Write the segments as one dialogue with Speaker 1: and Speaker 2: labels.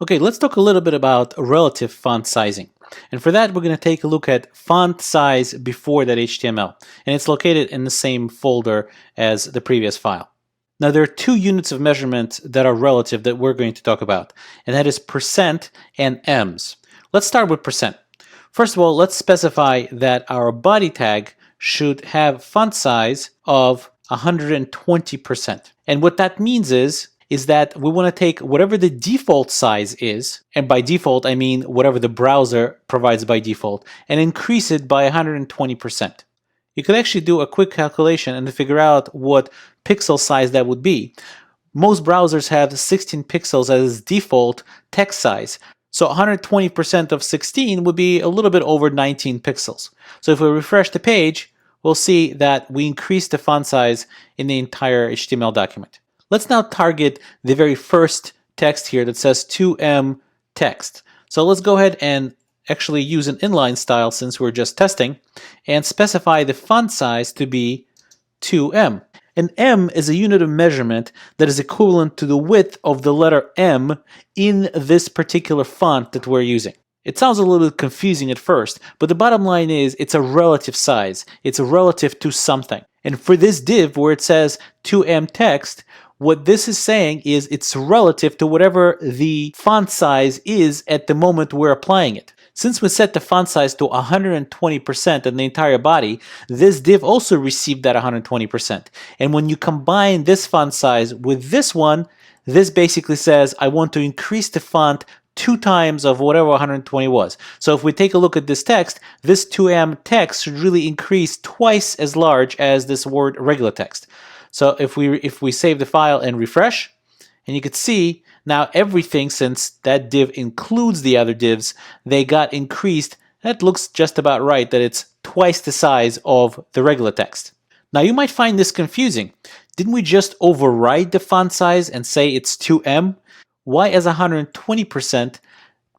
Speaker 1: Okay, let's talk a little bit about relative font sizing. And for that, we're going to take a look at font size before that HTML. And it's located in the same folder as the previous file. Now, there are two units of measurement that are relative that we're going to talk about, and that is percent and ems. Let's start with percent. First of all, let's specify that our body tag should have font size of 120%. And what that means is that we want to take whatever the default size is, and by default I mean whatever the browser provides by default, and increase it by 120%. You could actually do a quick calculation and figure out what pixel size that would be. Most browsers have 16 pixels as default text size, so 120% of 16 would be a little bit over 19 pixels. So if we refresh the page, we'll see that we increased the font size in the entire HTML document. Let's now target the very first text here that says 2em text. So let's go ahead and actually use an inline style since we're just testing and specify the font size to be 2em. An em is a unit of measurement that is equivalent to the width of the letter M in this particular font that we're using. It sounds a little bit confusing at first, but the bottom line is it's a relative size. It's relative to something. And for this div where it says 2em text, what this is saying is it's relative to whatever the font size is at the moment we're applying it. Since we set the font size to 120% in the entire body, this div also received that 120%. And when you combine this font size with this one, this basically says I want to increase the font 2 times of whatever 120 was. So if we take a look at this text, this 2em text should really increase twice as large as this word regular text. So if we save the file and refresh, and you can see now everything, since that div includes the other divs, they got increased. That looks just about right, that it's twice the size of the regular text. Now you might find this confusing. Didn't we just override the font size and say it's 2em? Why is 120%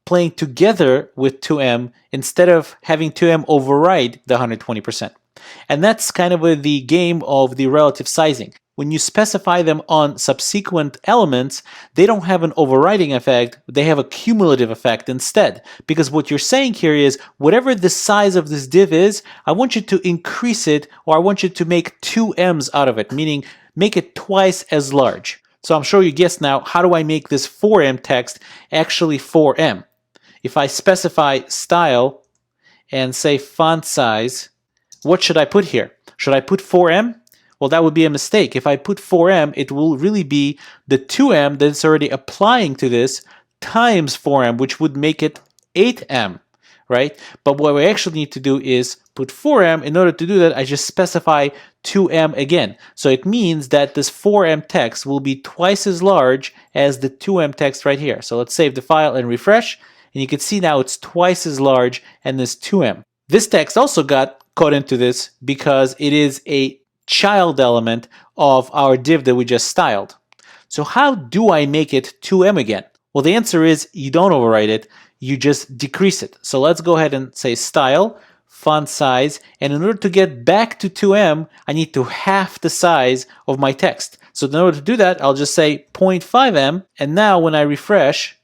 Speaker 1: playing together with 2em instead of having 2em override the 120%? And that's kind of the game of the relative sizing. When you specify them on subsequent elements, they don't have an overriding effect, they have a cumulative effect instead. Because what you're saying here is, whatever the size of this div is, I want you to increase it, or I want you to make 2ems out of it, meaning make it twice as large. So I'm sure you guessed now, how do I make this 4em text actually 4em? If I specify style and say font size, what should I put here? Should I put 4em? Well, that would be a mistake. If I put 4em, it will really be the 2em that's already applying to this times 4em, which would make it 8em, right? But what we actually need to do is put 4em. In order to do that, I just specify 2em again. So it means that this 4em text will be twice as large as the 2em text right here. So let's save the file and refresh, and you can see now it's twice as large and this 2em. This text also got caught into this because it is a child element of our div that we just styled. So how do I make it 2em again? Well, the answer is you don't overwrite it, you just decrease it. So let's go ahead and say style, font size, and in order to get back to 2em, I need to half the size of my text. So in order to do that, I'll just say 0.5em, and now when I refresh,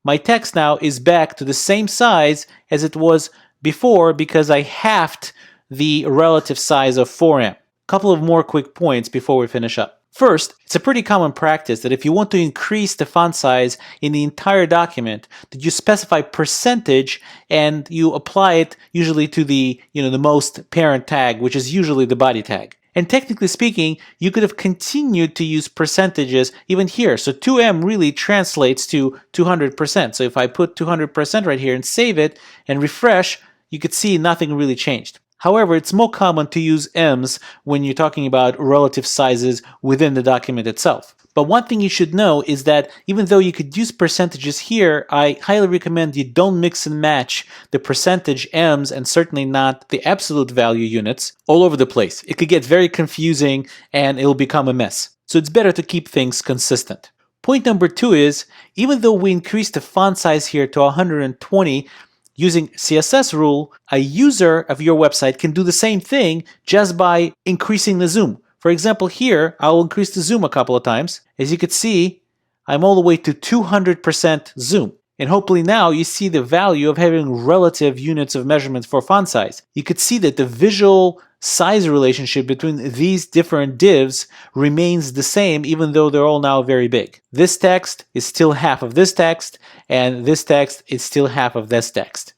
Speaker 1: my text now is back to the same size as it was before because I halved the relative size of 4em. Couple of more quick points before we finish up. First, it's a pretty common practice that if you want to increase the font size in the entire document, that you specify percentage and you apply it usually to the most parent tag, which is usually the body tag. And technically speaking, you could have continued to use percentages even here. So 2em really translates to 200%. So if I put 200% right here and save it and refresh, you could see nothing really changed. However, it's more common to use ems when you're talking about relative sizes within the document itself. But one thing you should know is that even though you could use percentages here, I highly recommend you don't mix and match the percentage ems and certainly not the absolute value units all over the place. It could get very confusing and it'll become a mess. So it's better to keep things consistent. Point number 2 is, even though we increased the font size here to 120, using CSS rule, a user of your website can do the same thing just by increasing the zoom. For example, here, I'll increase the zoom a couple of times. As you can see, I'm all the way to 200% zoom. And hopefully now you see the value of having relative units of measurement for font size. You could see that the visual size relationship between these different divs remains the same even though they're all now very big. This text is still half of this text, and this text is still half of this text.